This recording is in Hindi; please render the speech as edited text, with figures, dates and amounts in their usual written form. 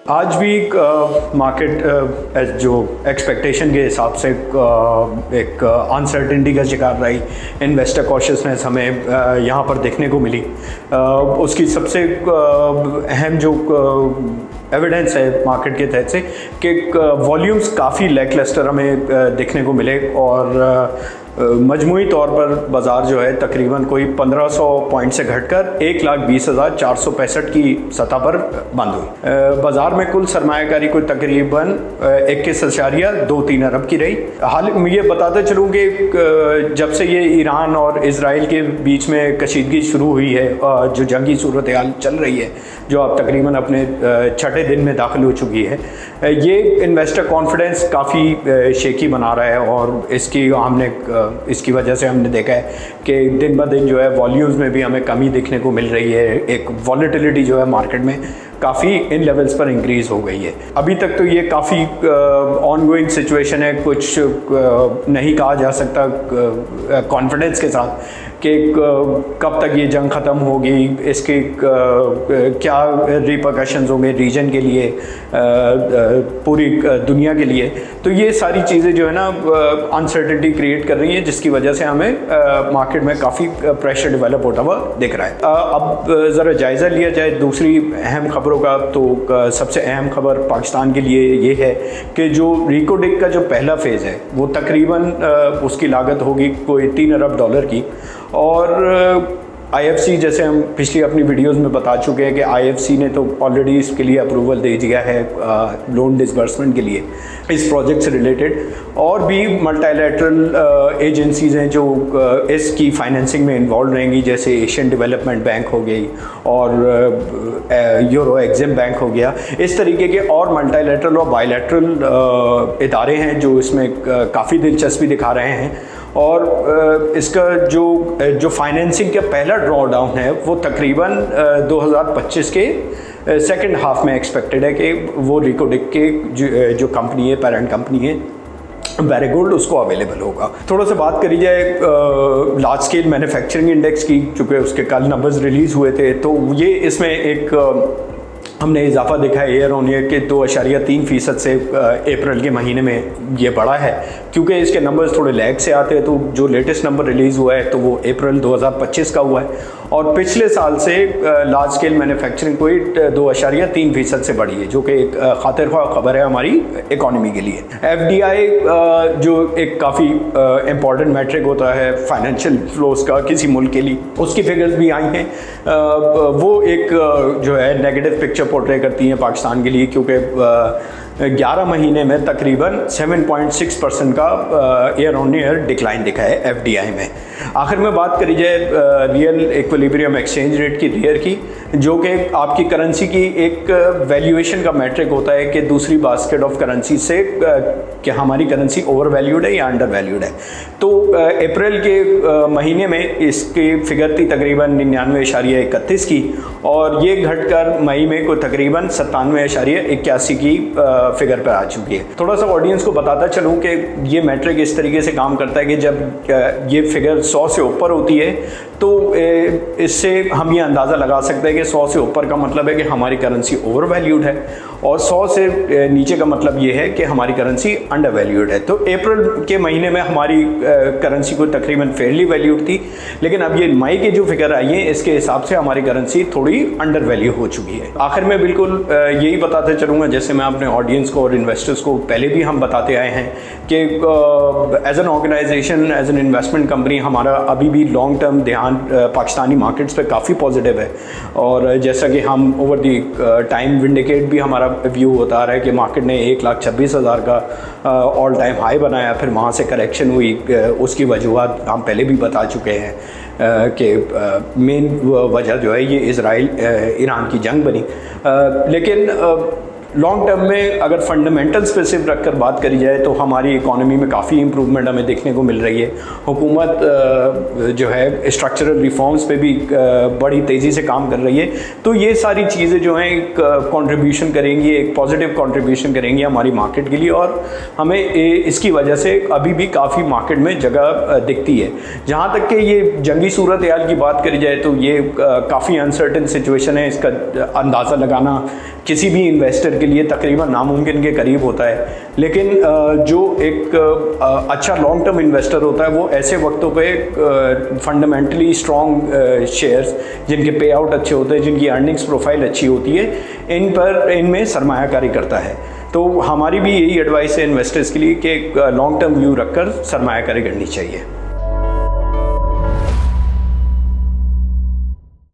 आज भी मार्केट जो एक्सपेक्टेशन के हिसाब से एक अनसर्टेनिटी का शिकार रही। इन्वेस्टर कॉशियसनेस हमें यहाँ पर देखने को मिली। उसकी सबसे अहम जो एविडेंस है मार्केट के तहत से कि वॉल्यूम्स काफ़ी लैकलस्टर हमें देखने को मिले और मजमूई तौर पर बाज़ार जो है तकरीबन कोई 1500 पॉइंट से घटकर 1,20,465 की सतह पर बंद हुई। बाज़ार में कुल सरमायाकारी कोई तकरीबन 21.23 अरब की रही। हाल ये बताते चलूँ कि जब से ये ईरान और इजराइल के बीच में कशीदगी शुरू हुई है, जो जंगी सूरत हाल चल रही है, जो अब तकरीबन अपने छठे दिन में दाखिल हो चुकी है, ये इन्वेस्टर कॉन्फिडेंस काफ़ी शेकी बना रहा है और इसकी वजह से हमने देखा है कि दिन ब दिन जो है वॉल्यूम्स में भी हमें कमी देखने को मिल रही है। एक वॉलेटिलिटी जो है मार्केट में काफ़ी इन लेवल्स पर इंक्रीज़ हो गई है। अभी तक तो ये काफ़ी ऑनगोइंग सिचुएशन है, कुछ नहीं कहा जा सकता कॉन्फिडेंस के साथ कि कब तक ये जंग ख़त्म होगी, इसके क्या रिपरकशंस होंगे रीजन के लिए, पूरी दुनिया के लिए। तो ये सारी चीज़ें जो है ना अनसर्टेनिटी क्रिएट कर रही हैं, जिसकी वजह से हमें मार्केट में काफ़ी प्रेशर डेवलप होता हुआ दिख रहा है। अब ज़रा जायज़ा लिया जाए दूसरी अहम खबरों का, तो सबसे अहम खबर पाकिस्तान के लिए ये है कि जो रिकोडिक का जो पहला फेज़ है वो तकरीबन उसकी लागत होगी कोई $3 अरब की। और IFC, जैसे हम पिछली अपनी वीडियोस में बता चुके हैं कि IFC ने तो ऑलरेडी इसके लिए अप्रूवल दे दिया है लोन डिसबर्समेंट के लिए इस प्रोजेक्ट से रिलेटेड। और भी मल्टीलैटरल एजेंसीज़ हैं जो इसकी फाइनेंसिंग में इन्वॉल्व रहेंगी, जैसे एशियन डेवलपमेंट बैंक हो गई और यूरो एग्जिम बैंक हो गया। इस तरीके के और मल्टीलैटरल और बायलैटरल इदारे हैं जो इसमें काफ़ी दिलचस्पी दिखा रहे हैं। और इसका जो फाइनेंसिंग का पहला ड्रॉ डाउन है वो तकरीबन 2025 के सेकंड हाफ में एक्सपेक्टेड है कि वो रिकोडिक के जो कंपनी है, पेरेंट कंपनी है बैरिगोल्ड, उसको अवेलेबल होगा। थोड़ा सा बात करी जाए लार्ज स्केल मैन्युफैक्चरिंग इंडेक्स की, चूँकि उसके कल नंबर्स रिलीज़ हुए थे, तो ये इसमें एक हमने इजाफा देखा है ईयर ऑन ईयर के 2.3% से अप्रैल के महीने में ये बढ़ा है। क्योंकि इसके नंबर्स थोड़े लैग से आते हैं, तो जो लेटेस्ट नंबर रिलीज़ हुआ है तो वो अप्रैल 2025 का हुआ है और पिछले साल से लार्ज स्केल मैन्युफैक्चरिंग कोई 2.3% से बढ़ी है, जो कि एक खातिर ख्वाह खबर है हमारी इकॉनमी के लिए। FDI जो एक काफ़ी इम्पॉर्टेंट मैट्रिक होता है फाइनेंशियल फ्लोज का किसी मुल्क के लिए, उसकी फिगर्स भी आई हैं। वो एक जो है नेगेटिव पिक्चर पोर्ट्रे करती हैं पाकिस्तान के लिए, क्योंकि 11 महीने में तकरीबन 7.6% का ईयर ऑन ईयर डिक्लाइन दिखा है FDI में। आखिर में बात करी जाए रियल इक्विलिब्रियम एक्सचेंज रेट की, रियर की, जो कि आपकी करेंसी की एक वैल्यूएशन का मैट्रिक होता है कि दूसरी बास्केट ऑफ करेंसी से कि हमारी करेंसी ओवर वैल्यूड है या अंडर वैल्यूड है। तो अप्रैल के महीने में इसकी फिगर थी तकरीबन 99.31 की और ये घटकर मई में को तकरीबन 97.81 की फिगर पर आ चुकी है। थोड़ा सा ऑडियंस को बताता चलूँ कि ये मैट्रिक इस तरीके से काम करता है कि जब ये फिगर 100 से ऊपर होती है तो इससे हम ये अंदाज़ा लगा सकते हैं कि 100 से ऊपर का मतलब है कि हमारी करेंसी ओवर वैल्यूड है और 100 से नीचे का मतलब ये है कि हमारी करेंसी अंडर वैल्यूड है। तो अप्रैल के महीने में हमारी करेंसी को तकरीबन फेयरली वैल्यूड थी, लेकिन अब ये मई के जो फिगर आई है इसके हिसाब से हमारी करेंसी थोड़ी अंडर वैल्यू हो चुकी है। आखिर में बिल्कुल यही बताते चलूँगा, जैसे मैं अपने ऑडियंस को और इन्वेस्टर्स को पहले भी हम बताते आए हैं कि as an organisation, as an investment company, हमारा अभी भी लॉन्ग टर्म ध्यान पाकिस्तानी मार्केट्स पे काफ़ी पॉजिटिव है। और जैसा कि हम ओवर दी टाइम विंडिकेट भी हमारा व्यू होता आ रहा है कि मार्केट ने 1,26,000 का ऑल टाइम हाई बनाया, फिर वहाँ से करेक्शन हुई। उसकी वजूहत हम पहले भी बता चुके हैं कि मेन वजह जो है ये इजराइल ईरान की जंग बनी। लेकिन लॉन्ग टर्म में अगर फंडामेंटल्स पे सिर्फ रखकर बात करी जाए तो हमारी इकॉनमी में काफ़ी इंप्रूवमेंट हमें देखने को मिल रही है। हुकूमत जो है स्ट्रक्चरल रिफॉर्म्स पे भी बड़ी तेज़ी से काम कर रही है। तो ये सारी चीज़ें जो हैं एक कंट्रीब्यूशन करेंगी, एक पॉजिटिव कंट्रीब्यूशन करेंगी हमारी मार्केट के लिए और हमें इसकी वजह से अभी भी काफ़ी मार्केट में जगह दिखती है। जहाँ तक कि ये जंगी सूरत हाल की बात करी जाए तो ये काफ़ी अनसर्टेन सिचुएशन है। इसका अंदाज़ा लगाना किसी भी इन्वेस्टर के लिए तकरीबन नामुमकिन के करीब होता है। लेकिन जो एक अच्छा लॉन्ग टर्म इन्वेस्टर होता है वो ऐसे वक्तों पे फंडामेंटली स्ट्रॉन्ग शेयर्स जिनके पे आउट अच्छे होते हैं, जिनकी अर्निंग्स प्रोफाइल अच्छी होती है, इनमें सरमायाकारी करता है। तो हमारी भी यही एडवाइस है इन्वेस्टर्स के लिए कि लॉन्ग टर्म व्यू रखकर सरमायाकारी करनी चाहिए।